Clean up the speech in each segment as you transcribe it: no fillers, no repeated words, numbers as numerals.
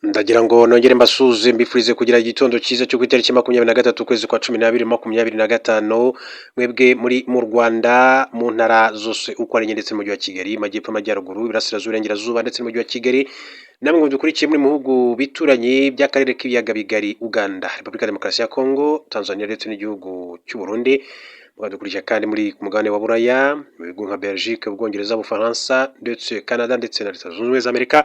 Ndagira ngo nongere mbasuze mbifurize kugira igitondo cyiza cyo ku itariki 23 ukwezi kwa 12 2025 mwebwe muri mu Rwanda mu ntara zose uko ari ndetse mu mujyi wa Kigali majyepfo amajyaruguru ibirasirazuba irengerazuba ndetse n'umujyi wa Kigali namwe dukurikiye muri muhugu bituranye by'akarere k'ibiyaga bigari Uganda Repubulika Demokarasi ya Kongo Tanzania ndetse n'igihugu cy'u Burundi mwadukurikira kandi muri ku mugabane wa Buraya mu bihugu nka Belgique Ubwongereza Ubufaransa ndetse Canada ndetse na Leta Zunze Ubumwe za Amerika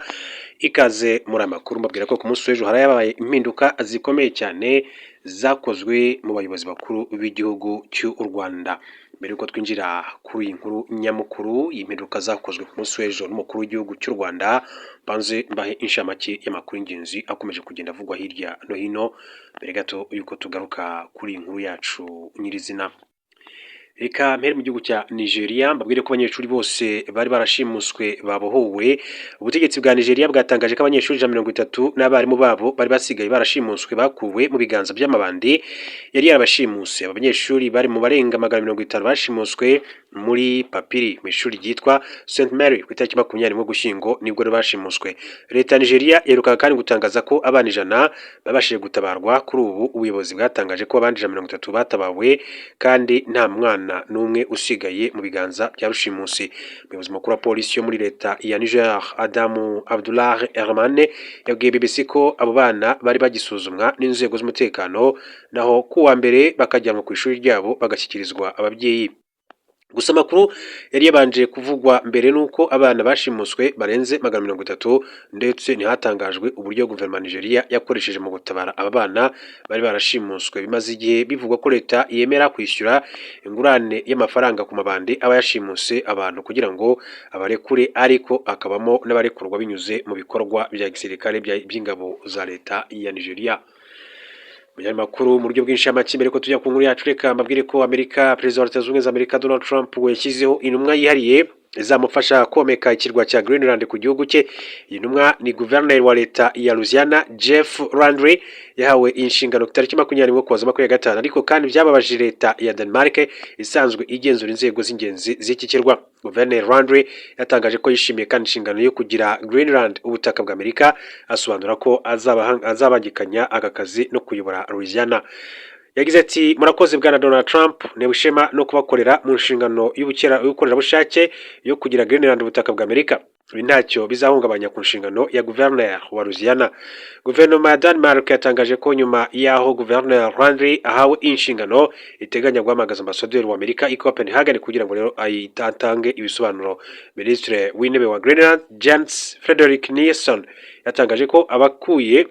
ikaze muri amakuru mbabwira ko ku munsi w'ejo harayabaye impinduka zikomeye cyane zakozwe mu bayobozi bakuru b'igihugu cy'u Rwanda mbere yuko twinjira kuri iyi nkuru nyamukuru impinduka zakozwe ku munsi w'ejo n'umukuru w'igihugu cy'u Rwanda banze mbahe inshamake y'amakuru y'ingenzi akomeje kugenda avugwa hirya no hino mbere gato yuko tugaruka kuri iyi nkuru yacu nyirizina. Reka mpere mu gihugu cya Nigeria mbabwire ko abanyeshuri bose bari barashimuswe babohowe. Ubutegetsi bwa Nigeria bwatangaje ko abanyeshuri 30 n'abarimu babo bari basigaye barashimuswe bakuwe mu biganza by'amabandi yari yarabashimuse. Abanyeshuri bari mu barenga 50 bashimuswe muri Papiri mu ishuri ryitwa St Mary ku itariki 20 Gushyingo nibwo bashimuswe. Leta ya Nigeria yerukaga kandi gutangaza ko abana 100 babashije gutabarwa. Kuri ubu ubuyobozi bwatangaje ko abandi 30 batabawe kandi nta mwana n'umwe usigaye mu biganza bya rushimusi. Umuyobozi mukuru wa polisi yo muri leta ya Niger Adamu Abdullah Ermane yabwiye BBC ko abo bana bari bagisuzumwa n'inzego z'umutekano naho kuwa mbere bakajyanwa ku ishuri ryabo bagashyikirizwa ababyeyi. Gusa makuru yari yabanje kuvugwa mbere nuko abana bashimuswe barenze 30 ndetse ntihatangajwe uburyo guverinoma Nigeria yakoresheje mu gutabara aba bana bari barashimuswe. Bimaze igihe bivugwa ko leta yemera kwishyura ingurane y'amafaranga ku mabandi aba yashimuse abantu kugira ngo abarekure, ariko akabamo n'abarekurwa binyuze mu bikorwa bya gisirikare by'ingabo za leta ya Nigeria. Makuru mu buryo bwinshi amakimbere ko tujya ku nkuru yacu reka mbabwire ko Amerika Perezida wa Leta Zunze Ubumwe za Amerika Donald Trump yashyizeho intumwa yihariye izamufasha komeka ikirwa cya Greenland ku gihugu cye. Iyi ntumwa ni Guverineri wa leta ya Louisiana Jeff Landry yahawe inshingano ku itariki 20 Ukuboza 2025, ariko kandi byababaje leta ya Denmark isanzwe igenzura inzego z'ingenzi z'iki kirwa. Guverineri Landry yatangaje ko yishimiye kandi inshingano yo kugira Greenland ubutaka bwa Amerika, asobanura ko azabangikanya aka kazi no kuyobora Louisiana. Yagize ati murakoze bwana Donald Trump, nebishema no kubakorera mu nshingano y'ubukorerabushake yo kugira Greenland ubutaka bwa Amerika. Ibi ntacyo bizahungabanya ku nshingano ya Guverineri wa Louisiana. Guverinoma ya Denmark yatangaje ko nyuma y'aho Guverineri Landry ahawe inshingano iteganya guhamagaza ambasaderi wa Amerika i Copenhagen kugira ngo rero ayitange ibisobanuro. Minisitiri w'intebe wa Greenland Jens Frederik Nielsen yatangaje ko abatuye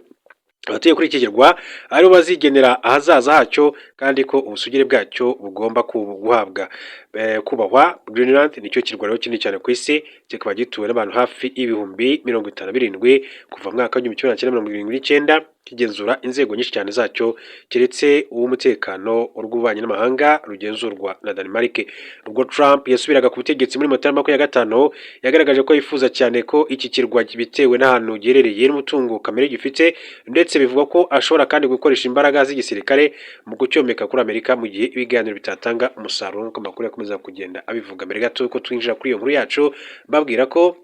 kuri iki kirwa aribo bazigenera ahazaza hacyo kandi ko ubusugire bwacyo bugomba guhabwa kubahwa. Greenland nicyo kirwa rero kinini cyane ku isi, kikaba gituwe n'abantu hafi ibihumbi 57 kuva mu mwaka wa 1979, kigenzura inzego nyinshi cyane zacyo keretse uw'umutekano urw'ububanyi n'amahanga rugenzurwa na Denmark. Ubwo Trump yasubiraga ku butegetsi muri Mutarama 2025 yagaragaje ko yifuza cyane ko iki kirwa bitewe n'ahantu giherereye n'umutungo kamere gifite, ndetse bivugwa ko ashobora kandi gukoresha imbaraga z'igisirikare mu gucyomeka kuri Amerika mu gihe ibiganiro bitatanga umusaruro nk'uko amakuru yakomeza kugenda abivuga. Mbere gato ko twinjira kuri iyo nkuru yacu babwira ko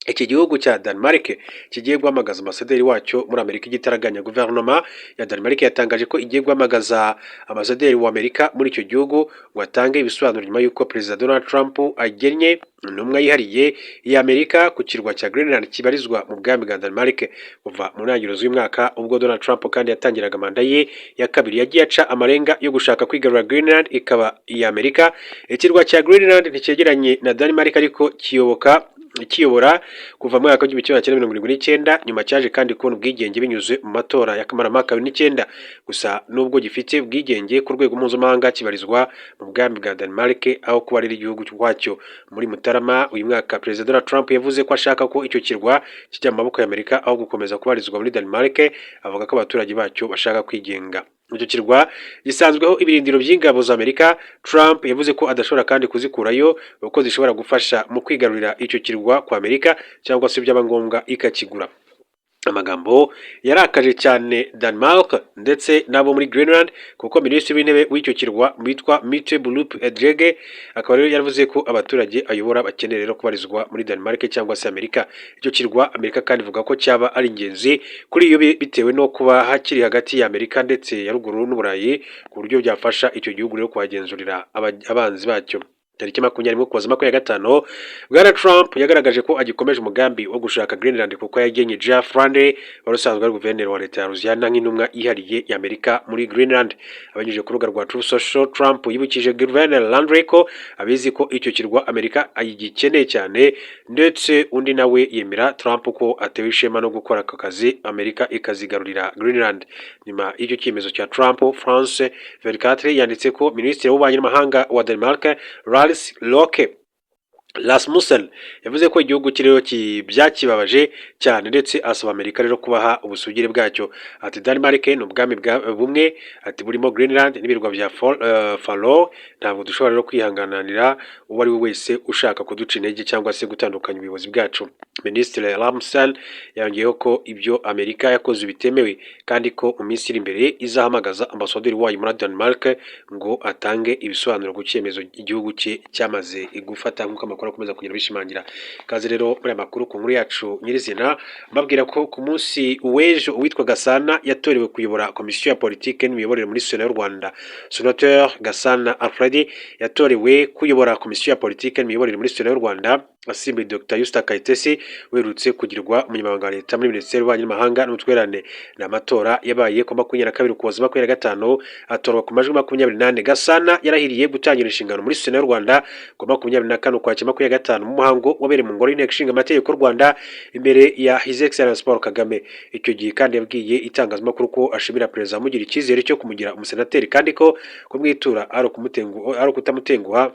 iki gihugu cya Denmark kigiye guhamagaza ambasaderi wacyo muri Amerika igitaraganya. Guverinoma ya Denmark yatangaje ko igiye guhamagaza ambasaderi wa Amerika muri icyo gihugu ngo atange ibisobanuro nyuma y'uko Perezida Donald Trump agennye intumwa yihariye ya Amerika ku kirwa cya Greenland kibarizwa mu bwami bwa Denmark kuva mu ntangiriro z'uyu mwaka, ubwo Donald Trump kandi yatangiraga manda ye ya kabiri. Yagiye aca amarenga yo gushaka kwigarura Greenland ikaba iya Amerika. Ikirwa cya Greenland nticyegeranye na Denmark ariko kiyobora kuva mu mwaka wa 1979, nyuma cyaje kandi kubona ubwigenge binyuze mu matora ya Kamarampaka 2009. Gusa nubwo gifite ubwigenge ku rwego mpuzamahanga kibarizwa mu bwami bwa Denmark aho kuba ari igihugu cyacyo. Muri Mutarama uyu mwaka Perezida Donald Trump yavuze ko ashaka ko icyo kirwa kijya mu maboko ya Amerika aho gukomeza kubarizwa muri Denmark. Avuga ko abaturage bacyo bashaka kwigenga. Icyo kirwa gisanzweho ibirindiro by'ingabo za Amerika. Trump yavuze ko adashobora kandi kuzikurayo kuko zishobora gufasha mu kwigarurira icyo kirwa kwa Amerika cyangwa se byaba ngombwa ikakigura. amagambo yarakaje cyane Denmark ndetse n'abo muri Greenland kuko minisitiri w'intebe w'icyo kirwa witwa Mette Bulup Edrege akaba rero yaravuze ko abaturage ayobora bakeneye rero kubarizwa muri Denmark cyangwa se Amerika. Icyo kirwa Amerika kandi ivuga ko cyaba ari ingenzi kuri iyo bitewe no kuba hakiri hagati ya Amerika ndetse ya ruguru n'Uburayi ku buryo byafasha icyo gihugu rero kuhagenzurira abanzi bacyo. Tariki 20/25 Bwana Trump yagaragaje ko agikomeje umugambi wo gushaka Greenland kuko yagenye Jeff Randall wari usanzwe ari guverineri wa leta ya Louisiana nk'intumwa ihariye ya Amerika muri Greenland. Abanyujije ku rubuga rwa Truth Social, Trump yibukije Guverineri Randall ko abizi ko icyo kirwa Amerika ayigikeneye cyane ndetse undi nawe yemera Trump ko atewe ishema no gukora aka kazi Amerika ikazigarurira Greenland. Nyuma y'icyo cyemezo cya Trump, France 24 yanditse ko Minisitiri w'Ububanyi n'Amahanga wa Denmark Lars Rasmussen yavuze ko igihugu kirero byakibabaje cyane ndetse asaba Amerika rero kubaha ubusugire bwacyo. Ati Denmark ni ubwami bumwe, ati burimo Greenland n'ibirwa bya Faroe, ntabwo dushobora rero kwihanganira uwo ari we wese ushaka kuduca intege cyangwa se gutandukanya ubuyobozi bwacu. Minisitiri Rasmussen yongeyeho ko ibyo Amerika yakoze bitemewe kandi ko mu minsi iri imbere izahamagaza ambasaderi wayo muri Denmark ngo atange ibisobanuro ku cyemezo igihugu cye cyamaze gufata nk'uko amakuru akomeza kugira bishimangira. Kaze rero muri amakuru ku nkuru yacu nyirizina mbabwira ko ku munsi w'ejo uwitwa Gasana yatorewe kuyobora komisiyo ya politike n'imiyoborere muri Sena y'u Rwanda. Senateur Gasana Alfred yatorewe kuyobora komisiyo ya politike n'imiyoborere muri Sena y'u Rwanda asimbuye Dr. Yusta Kayitesi werutse kugirwa umunyamabanga wa leta muri Minisiteri y'Ububanyi n'Amahanga n'Ubutwererane. N'amatora yabaye ku 22 Ukuboza 2025 atorwa ku majwi 28. Gasana yarahiriye gutangira inshingano muri Sena y'u Rwanda ku 24 Ukwakira 2025 mu muhango wabereye mu ngoro y'Inteko Ishinga Amategeko y'u Rwanda imbere ya His Excellency Paul Kagame. Icyo gihe kandi yabwiye itangazamakuru ko ashimira Perezida amugira icyizere cyo kumugira umusenateri kandi ko kumwitura ari ukutamutenguha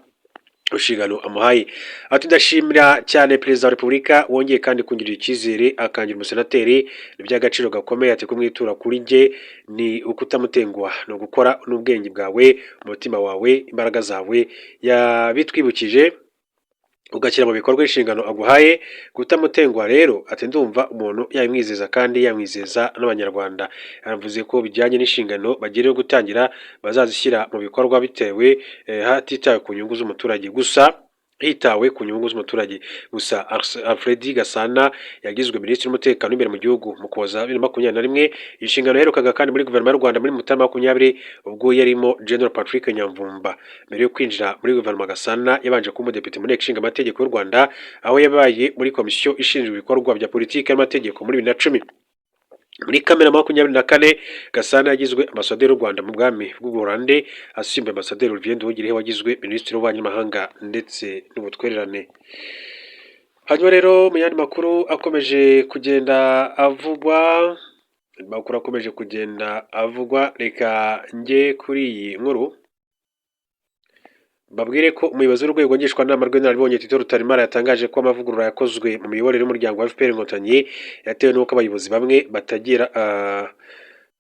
ushingano amuhaye. Ati ndashimira cyane Perezida wa Repubulika wongeye kandi kungirira icyizere akangira umusenateri n'iby'agaciro gakomeye. Ati kumwitura kuri nge ni ukutamutenguha, no gukora n'ubwenge bwawe, umutima wawe, imbaraga zawe yabitwibukije ugashyira mu bikorwa inshingano aguhaye. Kutamutenguha rero ati ndumva umuntu yamwizeza kandi yamwizeza n'Abanyarwanda. Yaravuze ko bijyanye n'inshingano bagiriye gutangira bazazishyira mu bikorwa bitewe hatitawe ku nyungu z'umuturage gusa Alfred Gasana yagizwe Minisitiri w'Umutekano w'imbere mu gihugu mu Ukuboza 2021. Inshingano yaherukaga kandi muri guverinoma y'u Rwanda muri Mutarama 2020 ubwo yarimo General Patrick Nyamvumba. Mbere yo kwinjira muri guverinoma, Gasana yabanje kuba umudepite mu Nteko Ishinga Amategeko y'u Rwanda aho yabaye muri komisiyo ishinzwe ibikorwa bya politiki n'amategeko muri 2010. Muri Kamena 2024 Gasana yagizwe ambasaderi w'u Rwanda mu bwami bw'Ubuholande asimbuye ambasaderi Olivier Nduhungirehe wagizwe Minisitiri w'Ububanyi n'Amahanga ndetse n'Ubutwererane. Hanyuma rero mu yandi makuru akomeje kugenda avugwa, reka njye kuri iyi nkuru babwire ko umuyobozi w'urwego ngishwanama rw'inararibonye Tito Rutaremara yatangaje ko amavugurura yakozwe mu miyoborere y'umuryango wa FPR Inkotanyi yatewe n'uko abayobozi bamwe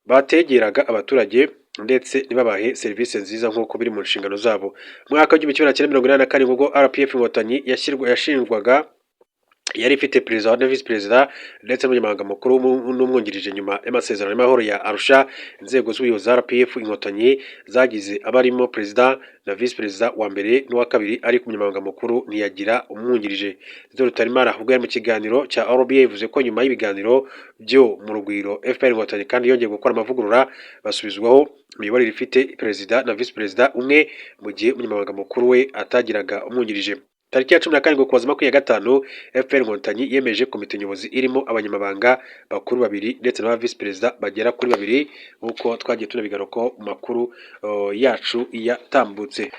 bategeraga abaturage ndetse ntibabahe serivisi nziza nk'uko biri mu nshingano zabo. Mu mwaka w'1984 ubwo RPF Inkotanyi yashingwaga yari ifite perezida wa visi perezida ndetse n'umunyamabanga mukuru n'umwungirije. Nyuma y'amasezerano y'amahoro ya Arusha, inzego z'ubuyobozi za RPF Inkotanyi zagize abarimo perezida na visi perezida wa mbere n'uwa kabiri, ariko umunyamabanga mukuru ntiyagira umwungirije. Tito Rutaremara ubwo yari mu kiganiro cya RBA yavuze ko nyuma y'ibiganiro byo mu rugwiro FPR Inkotanyi kandi yongeye gukora amavugurura basubizwaho imiyoborere ifite perezida na visi perezida umwe mu gihe umunyamabanga mukuru we atagiraga umwungirije. Tariki ya 14 Ukuboza 2025 FPR Inkotanyi yemeje komite nyobozi irimo abanyamabanga bakuru babiri ndetse na visi perezida bagera kuri babiri uko twagiye tunabigaruka mu makuru yacu yatambutse.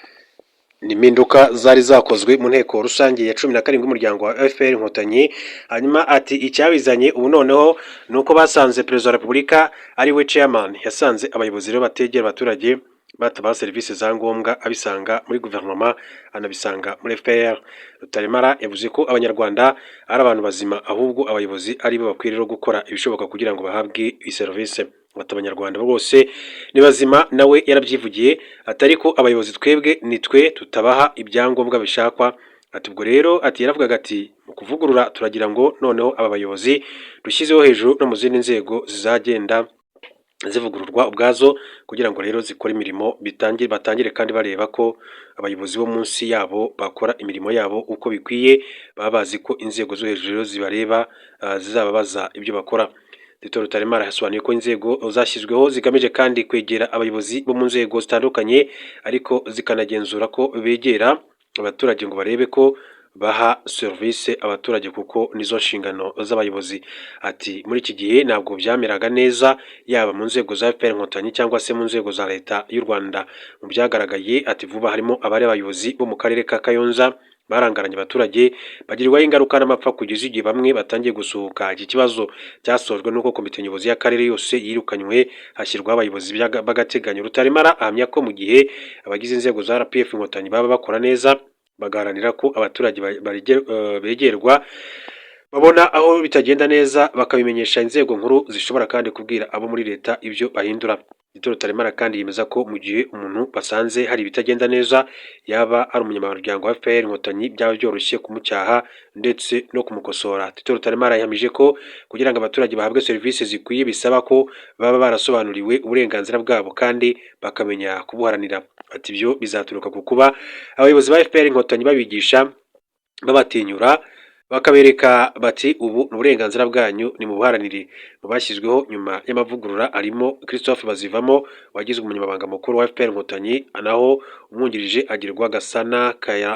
N'impinduka zari zakozwe mu nteko rusange ya 17 y'umuryango wa FPR Inkotanyi. Hanyuma ati icyabizanye ubu noneho nuko basanze Perezida wa Repubulika ari we chairman, yasanze abayobozi rero bategera abaturage bataba serivisi za ngombwa abisanga muri guverinoma anabisanga muri FPR. Rutaremara yavuze ko Abanyarwanda ari abantu bazima ahubwo abayobozi ari bo bakwiriye gukora ibishoboka kugira ngo bahabwe serivisi. Abanyarwanda bose ni bazima, nawe yarabyivugiye atari ko abayobozi twebwe nitwe tutabaha ibyangombwa bishakwa. ati ubwo rero ati yaravugaga ati mu kuvugurura turagira ngo noneho aba bayobozi dushyizeho hejuru no mu zindi nzego zizagenda zivugururwa ubwazo kugira ngo rero zikore imirimo batangire kandi bareba ko abayobozi bo munsi yabo bakora imirimo yabo uko bikwiye, baba bazi ko inzego zo hejuru zibareba zizababaza ibyo bakora. Dr Rutaremara yasobanuye ko inzego zashyizweho zigamije kandi kwegera abayobozi bo mu nzego zitandukanye ariko zikanagenzura ko begera abaturage ngo barebe ko baha serivisi abaturage kuko nizo nshingano z'abayobozi. Ati muri iki gihe ntabwo byameraga neza yaba mu nzego za FPR Inkotanyi cyangwa se mu nzego za leta y'u Rwanda. Mu byagaragaye ati vuba harimo abari abayobozi bo mu karere ka Kayonza barangaranye abaturage bagirwaho ingaruka n'amapfa kugeza igihe bamwe batangiye gusohoka. Iki kibazo cyasojwe n'uko komite nyobozi y'akarere yose yirukanywe hashyirwaho abayobozi b'agateganyo. Rutaremara ahamya ko mu gihe abagize inzego za RPF Inkotanyi baba bakora neza bagaharanira ko abaturage begerwa babona aho bitagenda neza bakabimenyesha inzego nkuru zishobora kandi kubwira abo muri leta ibyo bahindura. Dr Rutaremara kandi yemeza ko mu gihe umuntu basanze hari ibitagenda neza yaba ari umunyamuryango wa FPR Inkotanyi byaba byoroshye kumucyaha ndetse no kumukosora. Dr Rutaremara yahamije ko kugira ngo abaturage bahabwe serivisi zikwiye bisaba ko baba barasobanuriwe uburenganzira bwabo kandi bakamenya kubuharanira. Ati ibyo bizaturuka ku kuba abayobozi ba FPR Inkotanyi babigisha babatinyura bakabereka bati ubu uburenganzira bwanyu ni mu buharanire. Mu bashyizweho nyuma y'amavugurura arimo Christophe Bazivamo wagizwe umunyamabanga mukuru wa FPR Inkotanyi, naho umwungirije agirwa Gasana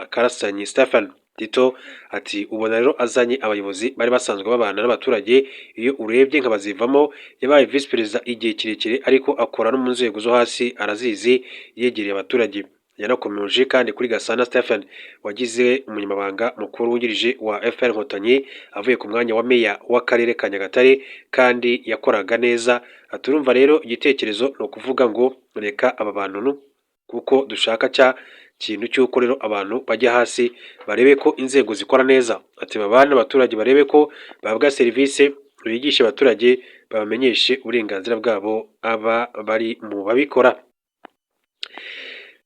Karasanyi Stephen. Tito ati ubona rero azanye abayobozi bari basanzwe babana n'abaturage. Iyo urebye nka Bazivamo yabaye vice perezida igihe kirekire ariko akora no mu nzego zo hasi, arazizi, yegereye abaturage. Yanakomeje kandi kuri Gasana Stephen wagize umunyamabanga mukuru wungirije wa FPR Inkotanyi avuye ku mwanya wa meya w'akarere ka Nyagatare kandi yakoraga neza. Aturumva rero igitekerezo no kuvuga ngo reka aba bantu kuko dushaka cya kintu cy'uko rero abantu bajya hasi barebe ko inzego zikora neza. Ati babana abaturage barebe ko bahabwa serivisi, bigishe abaturage, babamenyeshe uburenganzira bwabo aba bari mu babikora.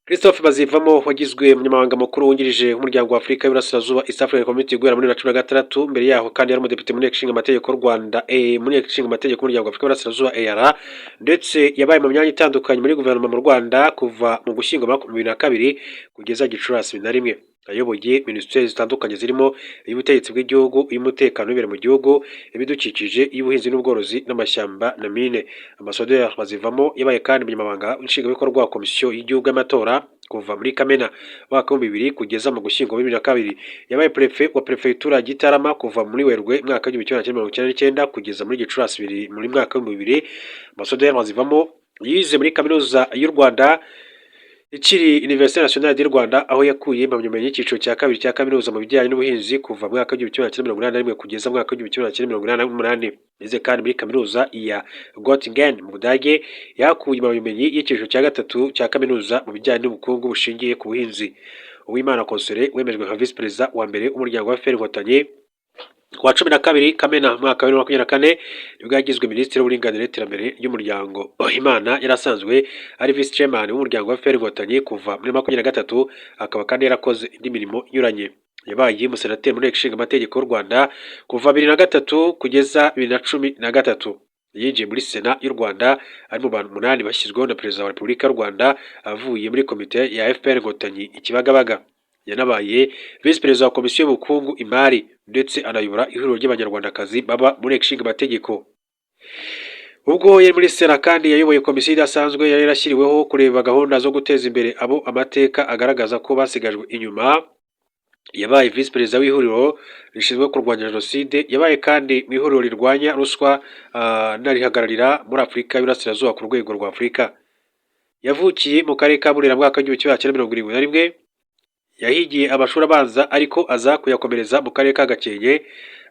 Christophe Bazivamo wagizwe umunyamabanga mukuru wungirije w'umuryango wa Afurika y'Iburasirazuba East African Community guhera muri 2016, mbere yaho kandi yari umudepite mu nteko ishinga amategeko y'u Rwanda mu nteko ishinga amategeko y'umuryango wa Afurika y'Iburasirazuba EAR, ndetse yabaye mu myanya itandukanye muri guverinoma mu Rwanda kuva mu Gushyingo 2022 kugeza Gicurasi 2021. Ayoboye minisiteri zitandukanye zirimo iy'ubutegetsi bw'igihugu, iy'umutekano w'imbere mu gihugu, ibidukikije, iy'ubuhinzi n'ubworozi n'amashyamba na mine. Ambassadeur Bazivamo yabaye kandi umunyamabanga nshingwabikorwa wa komisiyo y'igihugu y'amatora kuva muri Kamena mwaka wa 2000 kugeza mu Gushyingo 2022. Yabaye prefet wa prefecture Gitarama kuva muri Werurwe mwaka wa 1999 kugeza muri Gicurasi muri mwaka wa 2000. Ambassadeur Bazivamo yize muri kaminuza y'u Rwanda ikiri Université Nationale du Rwanda, aho yakuye impamyabumenyi y'icyiciro cya kabiri cya kaminuza mu bijyanye n'ubuhinzi kuva mwaka wa 1981 kugeza mwaka wa 1988. Yize kandi muri kaminuza ya Göttingen mu Budage, yakuye impamyabumenyi y'icyiciro cya gatatu cya kaminuza mu bijyanye n'ubukungu bushingiye ku buhinzi. Uwimana Console wemejwe nka vice perezida wa mbere w'umuryango wa FPR Inkotanyi kuwa 12 Kamena mwaka wa 2024 nibwo yagizwe minisitiri w'uburinganire n'iterambere ry'umuryango. Imana yarasanzwe ari vice chairman w'umuryango wa FPR Inkotanyi kuva muri 2023, akaba kandi yarakoze indi mirimo inyuranye. Yabaye umusenateri mu nteko ishinga amategeko y'u Rwanda kuva 2003 kugeza 2013. Yinjiye muri Sena y'u Rwanda ari mu bantu 8 bashyizweho na Perezida wa Repubulika y'u Rwanda avuye muri komite ya FPR Inkotanyi Ikibagabaga. Yanabaye vice perezida wa komisiyo y'ubukungu, imari ndetse anayobora ihuriro ry'abanyarwandakazi baba muri nteko ishinga amategeko. Ubwo yari muri Sena kandi yayoboye komisiyo idasanzwe yari yarashyiriweho kureba gahunda zo guteza imbere abo amateka agaragaza ko basigajwe inyuma. Yabaye vice perezida w'ihuriro rishinzwe kurwanya jenoside. Yabaye kandi mu ihuriro rirwanya ruswa narihagararira muri Afurika y'Iburasirazuba ku rwego rwa Afurika. Yavukiye mu karere ka Burera mwaka wa 1971. Yahigiye amashuri abanza ariko aza kuyakomereza mu karere ka Gakenke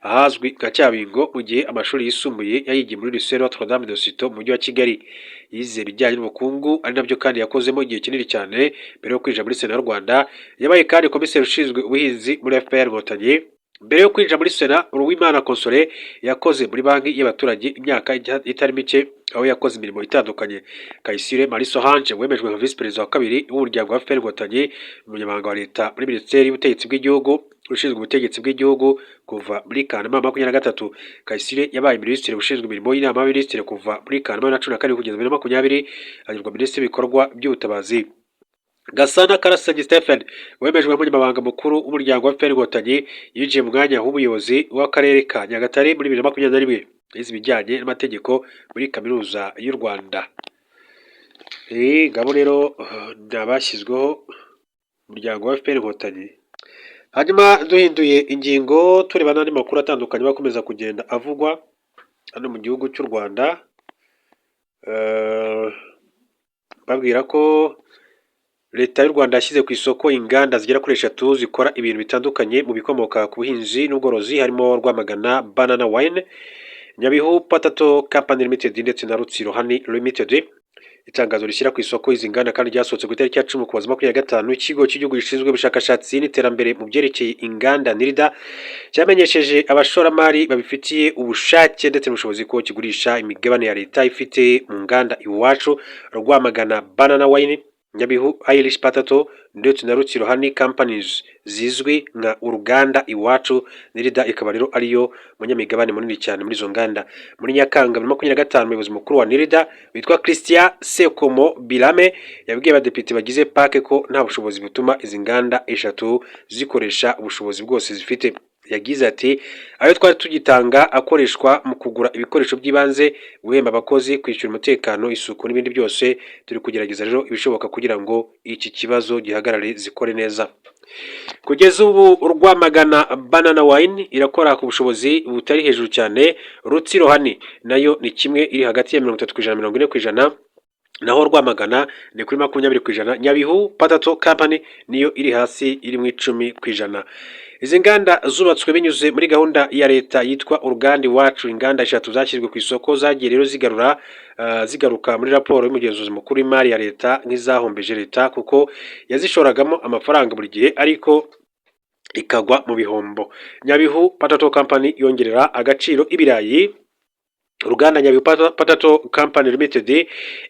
ahazwi nka Cyabingo, mu gihe amashuri yisumbuye yayigiye muri Lycée Notre Dame de Citeaux mu mujyi wa Kigali. Yize ibijyanye n'ubukungu ari nabyo kandi yakozemo igihe kinini cyane mbere yo kwinjira muri Sena y'u Rwanda. Yabaye kandi komiseri ushinzwe ubuhinzi muri FPR Inkotanyi. Mbere yo kwinjira muri Sena, Uwimana Console yakoze muri banki y'abaturage imyaka itari mike, aho yakoze imirimo itandukanye. Kayisire Marie Solange wemejwe nka vice perezida wa kabiri w'umuryango wa FPR Inkotanyi, umunyamabanga wa leta muri minisiteri y'ubutegetsi bw'igihugu, ushinzwe ubutegetsi bw'igihugu kuva muri Kanama 2023. Kayisire yabaye minisitiri ushinzwe imirimo y'inama y'abaminisitiri kuva muri Kanama 2024 kugeza 2020, agirwa minisitiri w'ibikorwa by'ubutabazi. Gasana Karasagi Stephen wemejwe nk'umunyamabanga mukuru w'umuryango wa FPR Inkotanyi yinjiye mu mwanya w'ubuyobozi w'akarere ka Nyagatare muri 2021. Yize ibijyanye n'amategeko muri kaminuza y'u Rwanda. Ngabo rero nabashyizweho umuryango wa FPR Inkotanyi. Hanyuma duhinduye ingingo tureba n'andi makuru atandukanye bakomeza kugenda avugwa hano mu gihugu cy'u Rwanda, babwira ko Leta y'u Rwanda yashyize ku isoko inganda zigera kuri 3 zikora ibintu bitandukanye mu bikomoka ku buhinzi n'ubworozi, harimo Rwamagana Banana Wine, Nyabihu Potato Company Limited ndetse na Rutsiro Honey Limited. Itangazo rishyira ku isoko izi nganda kandi ryasohotse ku itariki ya 10 Ukuboza 2025, ikigo cy'igihugu gishinzwe ubushakashatsi n'iterambere mu byerekeye inganda NIRDA cyamenyesheje abashoramari babifitiye ubushake ndetse n'ubushobozi ko kigurisha imigabane ya leta ifite mu nganda Iwacu, Rwamagana Banana Wine, Nyabihu Irish Potato ndetse na Rutsiro Honey Companies zizwi nka uruganda Iwacu. NIRDA ikaba rero ariyo munyamigabane munini cyane muri izo nganda. Muri Nyakanga 2025, umuyobozi mukuru wa NIRDA witwa Christian Sekomo Bilame yabwiye abadepite bagize pake ko nta bushobozi butuma izi nganda 3 zikoresha ubushobozi bwose zifite. Yagize ati ayo twari tugitanga akoreshwa mu kugura ibikoresho by'ibanze, guhemba abakozi, kwishyura umutekano, isuku n'ibindi byose. Turi kugerageza rero ibishoboka kugira ngo iki kibazo gihagarare zikore neza. Kugeza ubu Rwamagana Banana Wine irakora ku bushobozi butari hejuru cyane. Rutsiro Honey nayo ni kimwe, iri hagati ya 30% na 40%, naho Rwamagana ni kuri 20%. Nyabihu Potato Company niyo iri hasi, iri mu 10%. Izi nganda zubatswe binyuze muri gahunda ya leta yitwa Uruganda Iwacu. Inganda 3 zashyizwe ku isoko zagiye rero zigaruka muri raporo y'umugenzuzi mukuru w'imari ya leta nk'izahombeje leta kuko yazishoragamo amafaranga buri gihe ariko ikagwa mu bihombo. Nyabihu Potato Company yongerera agaciro ibirayi. Uruganda Nyabihu Potato Company Limited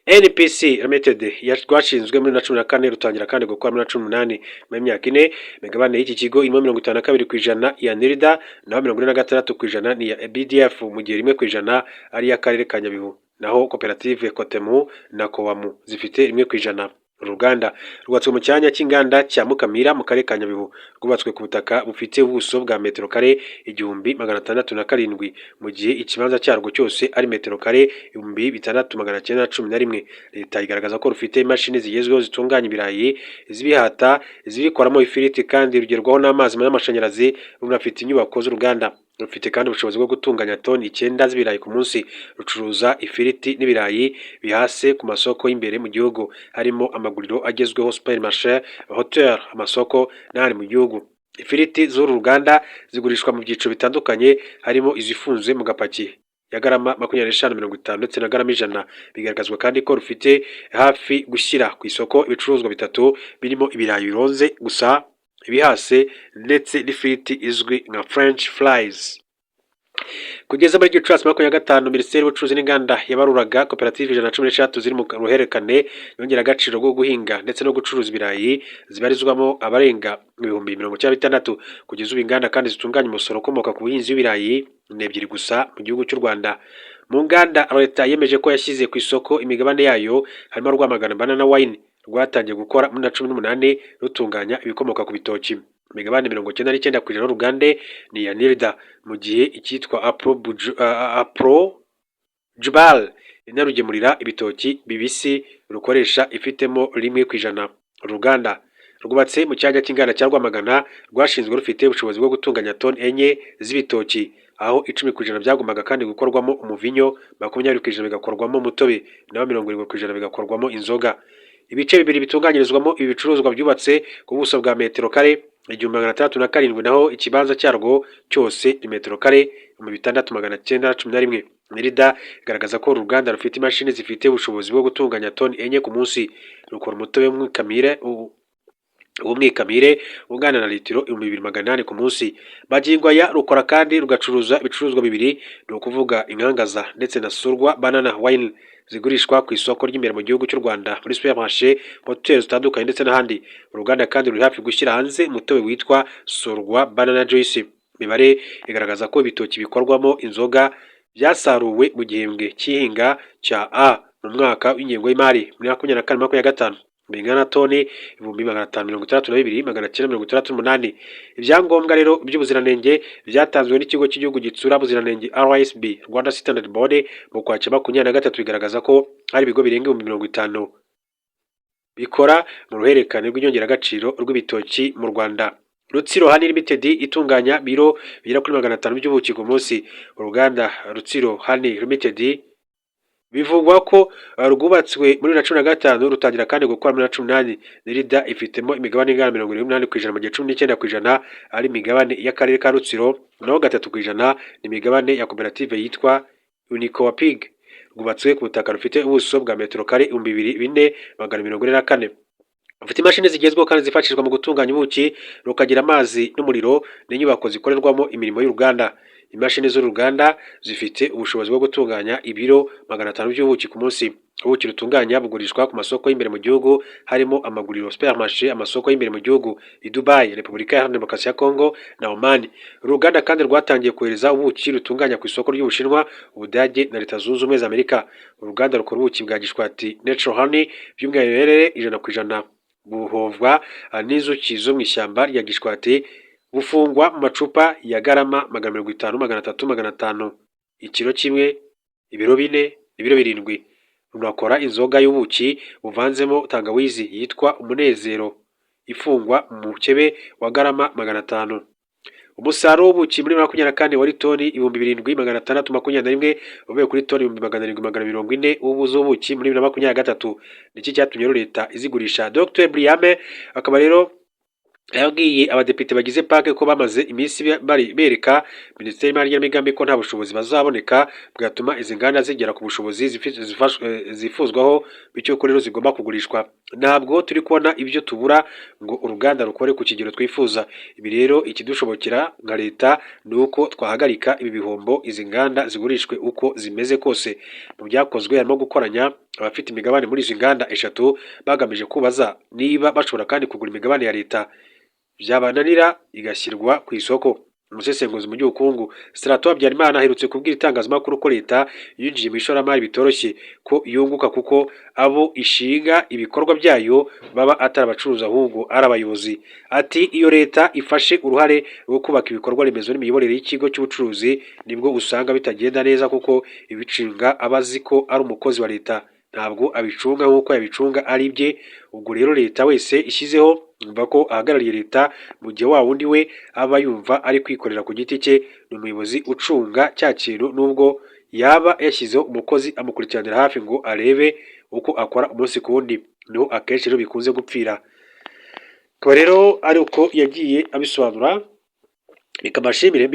NPC Limited rwashinzwe muri 2014 rutangira kandi gukora muri 2018. Mu myaka 4 imigabane y'iki kigo irimo 52% ya NIRDA naho 46% ni ya BDF, mu gihe 1% ari y'akarere ka Nyabihu, naho koperative Kotemu na Kowamu zifite 1%. Uruganda rwubatswe mu cyanya cy'inganda cya Mukamira mu karere ka Nyabihu, rwubatswe ku butaka bufite ubuso bwa metero kare 1607, mu gihe ikibanza cyarwo cyose ari metero kare 6911. Leta igaragaza ko rufite imashini zigezweho zitunganya ibirayi, izibihata, izibikoramo ifiriti kandi rugerwaho n'amazi n'amashanyarazi. Runafite inyubako z'uruganda. Rufite kandi ubushobozi bwo gutunganya toni 9 z'ibirayi ku munsi. Rucuruza ifiriti n'ibirayi bihase ku masoko y'imbere mu gihugu, harimo amaguriro agezweho, supermarché, hotel, amasoko n'ahandi mu gihugu. Ifiriti z'uru ruganda zigurishwa mu byiciro bitandukanye, harimo izifunze mu gapaki ya garama 25-50 ndetse na garama 100. Bigaragazwa kandi ko rufite hafi gushyira ku isoko ibicuruzwa 3 birimo ibirayi bironze gusa, ibihase ndetse n'ifiriti izwi nka French fries. Kugeza muri Gicurasi 2025, Minisiteri y'Ubucuruzi n'Inganda yabaruraga koperative 113 ziri mu ruhererekane yongera agaciro rwo guhinga ndetse no gucuruza ibirayi zibarizwamo abarenga 96,000. Kugeza ubu inganda kandi zitunganya umusoro ukomoka ku buhinzi w'ibirayi ni 2 gusa mu gihugu cy'u Rwanda. Mu nganda leta yemeje ko yashyize ku isoko imigabane yayo harimo Rwamagana Banana Wine rwatangiye gukora muri 2018 rutunganya ibikomoka ku bitoki. Imigabane 99% y'uruganda ni ya NIRDA, mu gihe icyitwa Apro Jubal inarugemurira ibitoki bibisi rukoresha ifitemo 1%. Uruganda rwubatse mu cyanya cy'inganda cya Rwamagana rwashinzwe rufite ubushobozi bwo gutunganya toni 4 z'ibitoki, aho 10% byagombaga kandi gukorwamo umuvinyo, 20% bigakorwamo umutobe, naho 70% bigakorwamo inzoga. Ibice bibiri bitunganyirizwamo ibi bicuruzwa byubatse ku buso bwa metero kare 1607, naho ikibanza cyarwo cyose ni metero kare 6911. NIRDA igaragaza ko uruganda rufite imashini zifite ubushobozi bwo gutunganya toni 4 ku munsi, rukora umutobe w'Mukamira Ubumwikamire ungana na litiro 2800 ku munsi. Magingo aya rukora kandi rugacuruza ibicuruzwa bibiri, ni ukuvuga inkangaza ndetse na Surwa Banana Wine zigurishwa ku isoko ry'imbere mu gihugu cy'u Rwanda muri supermarché, hoteli zitandukanye ndetse n'ahandi. Uruganda kandi ruri hafi gushyira hanze umutobe witwa Surwa Banana Juice. Imibare igaragaza ko ibitoki bikorwamo inzoga byasaruwe mu gihembwe cy'ihinga cya A mu mwaka w'ingengo y'imari muri 2024-2025 bingana toni 562,968. Ibyangombwa rero by'ubuziranenge byatanzwe n'ikigo cy'igihugu gitsura ubuziranenge RSB, Rwanda Standard Board, mu Ukwakira 2023 bigaragaza ko hari ibigo birenga 50 bikora mu ruhererekane rw'inyongeragaciro rw'ibitoki mu Rwanda. Rutsiro Honey Limited itunganya biro bigera kuri 500 by'ubuki ku munsi. Uruganda Rutsiro Honey Limited bivugwa ko rwubatswe muri 2015 rutangira kandi gukora muri 2018. Nirida ifitemo imigabane ingana 28% mu gihe 19% ari imigabane y'akarere ka Rutsiro, naho 3% ni imigabane ya koperative yitwa Unicoapig. Rwubatswe ku butaka rufite ubuso bwa metero kare 2444. Ufite imashini zigezweho kandi zifashishwa mu gutunganya ubuki, rukagira amazi n'umuriro n'inyubako zikorerwamo imirimo y'uruganda. Imashini z'uruganda zifite ubushobozi bwo gutunganya ibiro 500 by'ubuki ku munsi. Ubuki rutunganya bugurishwa ku masoko y'imbere mu gihugu, harimo amaguriro, supermarché, amasoko y'imbere mu gihugu i Dubai, Repubulika Iharanira Demokarasi ya Kongo na Oman. Uruganda kandi rwatangiye kohereza ubuki rutunganya ku isoko ry'Ubushinwa, Ubudage na Leta Zunze Ubumwe za Amerika. Uruganda rukora ubuki bwa gishwati Natural Honey by'umwimerere 100% buhovwa n'inzuki zo mu ishyamba rya gishwati, bufungwa mu macupa ya garama 250, 300, 500, ikiro kimwe, ibiro 4, ibiro 7. Runakora inzoga y'ubuki buvanzemo tangawizi yitwa Umunezero, ifungwa mu mukebe wa garama 500. Umusaruro w'ubuki muri 2024 wari toni 7621 uvuye kuri toni 7740 w'ubuzo w'ubuki muri 2023. Niki cyatumye leta izigurisha. Dr Briame akaba rero yabwiye abadepite bagize pake ko bamaze iminsi bari bereka Minisiteri y'Imari n'Imigambi ko nta bushobozi bazaboneka bwatuma izi nganda zigera ku bushobozi zifuzwaho, bityo ko rero zigomba kugurishwa. Ntabwo turi kubona ibyo tubura ngo uruganda rukore ku kigero twifuza. Ibi rero ikidushobokera nka leta ni uko twahagarika ibi bihombo, izi nganda zigurishwe uko zimeze kose. Mu byakozwe harimo gukoranya abafite imigabane muri izi nganda 3 bagamije kubaza niba bashobora kandi kugura imigabane ya leta, byabananira igashyirwa ku isoko. Umusesenguzi mu by'ubukungu Strato Habyarimana aherutse kubwira itangazamakuru ko leta yinjiye mu ishoramari bitoroshye ko yunguka, kuko abo ishinga ibikorwa byayo baba atari abacuruzi ahubwo ari abayobozi. Ati iyo leta ifashe uruhare rwo kubaka ibikorwa remezo n'imiyoborere y'ikigo cy'ubucuruzi, nibwo usanga bitagenda neza, kuko ibicinga abazi ko ari umukozi wa leta, ntabwo abicunga nk'uko yabicunga ari bye. Ubwo rero leta wese ishyizeho umva ko ahagarariye leta, mu gihe wa wundi we aba yumva ari kwikorera ku giti cye. Ni umuyobozi ucunga cya kintu, nubwo yaba yashyizeho umukozi amukurikiranira hafi ngo arebe uko akora umunsi ku wundi. Niho akenshi rero bikunze gupfira. Akaba rero ari uko yagiye abisobanura. Reka mbashimire.